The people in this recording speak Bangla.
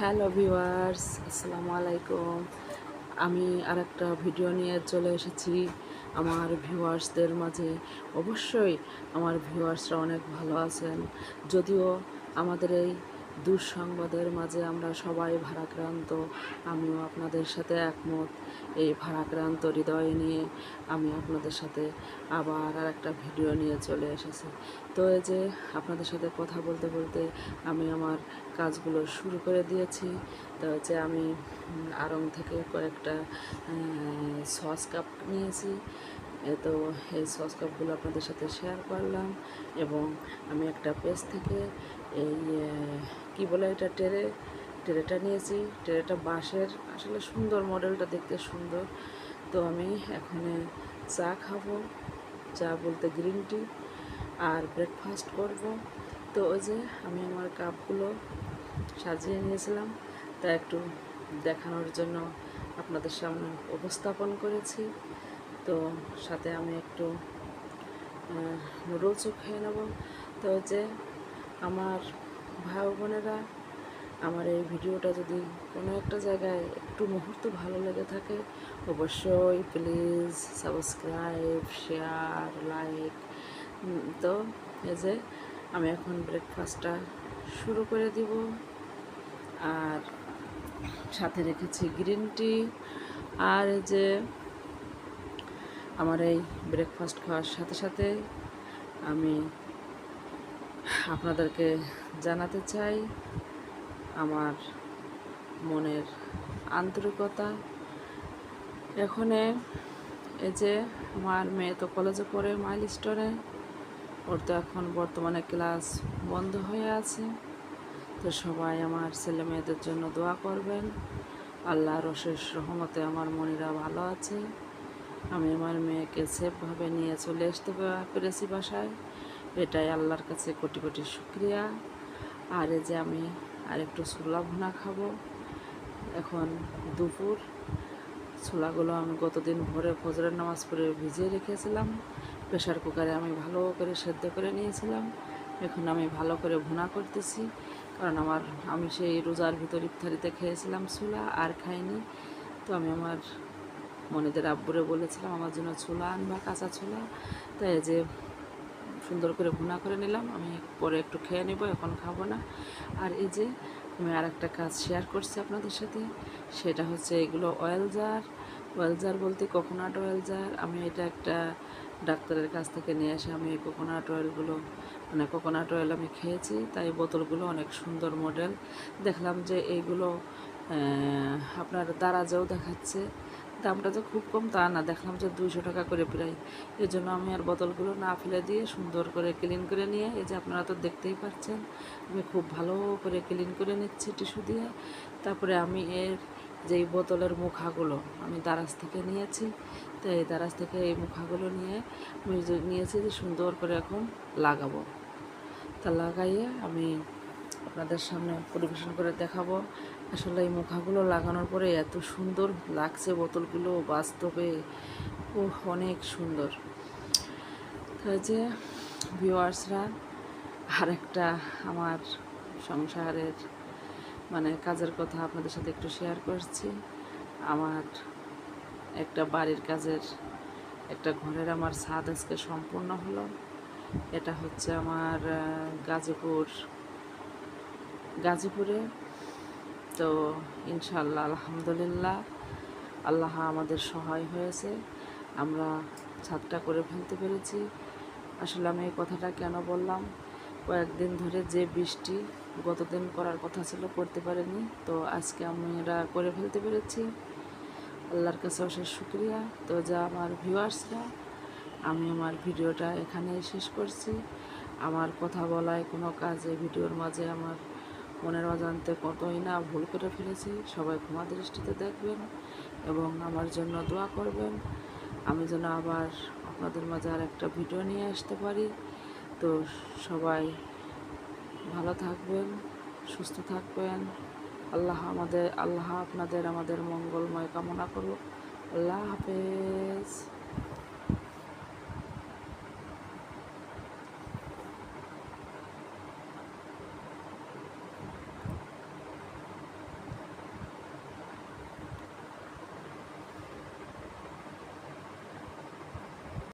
হ্যালো ভিউয়ার্স, আসসালামু আলাইকুম। আমি আরেকটা ভিডিও নিয়ে চলে এসেছি আমার ভিউয়ার্সদের মাঝে। অবশ্যই আমার ভিউয়ার্সরা অনেক ভালো আছেন, যদিও আমাদের এই দুঃসংবাদের মাঝে আমরা সবাই ভারাক্রান্ত। আমিও আপনাদের সাথে একমত। এই ভারাক্রান্ত হৃদয় নিয়ে আমি আপনাদের সাথে আবার আরেকটা ভিডিও নিয়ে চলে এসেছি। তো এই যে আপনাদের সাথে কথা বলতে বলতে আমি আমার কাজগুলো শুরু করে দিয়েছি। তো হচ্ছে আমি আড়ং থেকে কয়েকটা সস কাপ নিয়েছি। তো এই সস কাপগুলো আপনাদের সাথে শেয়ার করলাম, এবং আমি একটা পেজ থেকে এই কি বলে এটা ট্রেটা নিয়েছি। ট্রেটা বাঁশের, আসলে সুন্দর, মডেলটা দেখতে সুন্দর। তো আমি এখানে চা খাবো, চা বলতে গ্রিন টি, আর ব্রেকফাস্ট করব। তো ওই যে আমি আমার কাপগুলো সাজিয়ে নিয়েছিলাম, তা একটু দেখানোর জন্য আপনাদের সামনে উপস্থাপন করেছি। তো সাথে আমি একটু নুডলসও খেয়ে নেব। তো যে আমার ভাই বোনেরা, আমার এই ভিডিওটা যদি কোনো একটা জায়গায় একটু মুহূর্ত ভালো লেগে থাকে, অবশ্যই প্লিজ সাবস্ক্রাইব, শেয়ার, লাইক। তো এই যে আমি এখন ব্রেকফাস্টটা শুরু করে দিব, আর সাথে রেখেছি গ্রিন টি। আর এই যে আমার এই ব্রেকফাস্ট খাওয়ার সাথে সাথে আমি আপনাদেরকে জানাতে চাই আমার মনের আন্তরিকতা। এখানে এই যে আমার মেয়ে তো কলেজে পড়ে মাইলস্টোনে, ওর তো এখন বর্তমানে ক্লাস বন্ধ হয়ে আছে। তো সবাই আমার ছেলে মেয়েদের জন্য দোয়া করবেন। আল্লাহর অশেষ রহমতে আমার মনিরা ভালো আছে। আমি আমার মেয়েকে সেফভাবে নিয়ে চলে আসতে পেরেছি বাসায়, এটাই আল্লাহর কাছে কোটি কোটি শুক্রিয়া। আর এই যে আমি আর একটু ছোলা ভুনা খাবো। এখন দুপুর। ছোলাগুলো আমি গতদিন ভোরে ফজরের নামাজ পড়ে ভিজিয়ে রেখেছিলাম, প্রেশার কুকারে আমি ভালো করে সেদ্ধ করে নিয়েছিলাম। এখন আমি ভালো করে ভুনা করতেছি, কারণ আমি সেই রোজার ভিতর ইফতারিতে খেয়েছিলাম ছোলা, আর খাইনি। তো আমি আমার মনেদের আব্বুরে বলেছিলাম আমার জন্য ছোলা আনবা, কাঁচা ছোলা। তাই যে সুন্দর করে ভুনা করে নিলাম, আমি পরে একটু খেয়ে নেব, এখন খাবো না। আর এই যে আমি আর একটা কাজ শেয়ার করছি আপনাদের সাথে, সেটা হচ্ছে এগুলো অয়েল জার বলতে কোকোনাট অয়েল জার। আমি এটা একটা ডাক্তারের কাছ থেকে নিয়ে এসে আমি এই কোকোনাট অয়েল আমি খেয়েছি। তাই বোতলগুলো অনেক সুন্দর মডেল। দেখলাম যে এইগুলো আপনার দারাজেও দেখাচ্ছে, দামটা যে খুব কম তা না, দেখলাম যে 200 টাকা করে প্রায়। এই জন্য আমি আর বোতলগুলো না ফেলে দিয়ে সুন্দর করে ক্লিন করে নিয়ে, এই যে আপনারা তো দেখতেই পাচ্ছেন, আমি খুব ভালো করে ক্লিন করে নিচ্ছি টিস্যু দিয়ে। তারপরে আমি এর যেই বোতলের মুখাগুলো আমি দারাজ থেকে নিয়েছি, তো এই দারাজ থেকে এই মুখাগুলো নিয়ে আমি নিয়েছি যে সুন্দর করে এখন লাগাবো। তা লাগাইয়ে আমি আপনাদের সামনে পরিবেশন করে দেখাবো। আসলে এই মুখাগুলো লাগানোর পরে এত সুন্দর লাগছে বোতলগুলো, বাস্তবে অনেক সুন্দর। তো যে ভিউয়ার্সরা, আর একটা আমার সংসারের কাজের কথা আপনাদের সাথে একটু শেয়ার করছি। আমার একটা বাড়ির কাজের একটা ঘরের আমার ছাদ আজকে সম্পূর্ণ হলো। এটা হচ্ছে আমার গাজীপুরে। তো ইনশাল্লাহ আলহামদুলিল্লাহ আল্লাহ আমাদের সহায় হয়েছে, আমরা ছাদটা করে ফেলতে পেরেছি। আসলে আমি এই কথাটা কেন বললাম, কয়েকদিন ধরে যে বৃষ্টি গতদিন করার কথা ছিল করতে পারিনি, তো আজকে আমরা করে ফেলতে পেরেছি, আল্লাহর কাছে অশেষ শুক্রিয়া। তো যা আমার ভিউয়ার্সরা, আমি আমার ভিডিওটা এখানেই শেষ করছি। আমার কথা বলায় কোনো কাজে ভিডিওর মাঝে আমার মনের অজান্তে কতই না ভুল করে ফেলেছি, সবাই ক্ষমা দৃষ্টিতে দেখবেন এবং আমার জন্য দোয়া করবেন, আমি যেন আবার আপনাদের মাঝে আর একটা ভিডিও নিয়ে আসতে পারি। তো সবাই ভালো থাকবেন, সুস্থ থাকবেন। আল্লাহ আপনাদের আমাদের মঙ্গলময় কামনা করুক। আল্লাহ হাফেজ।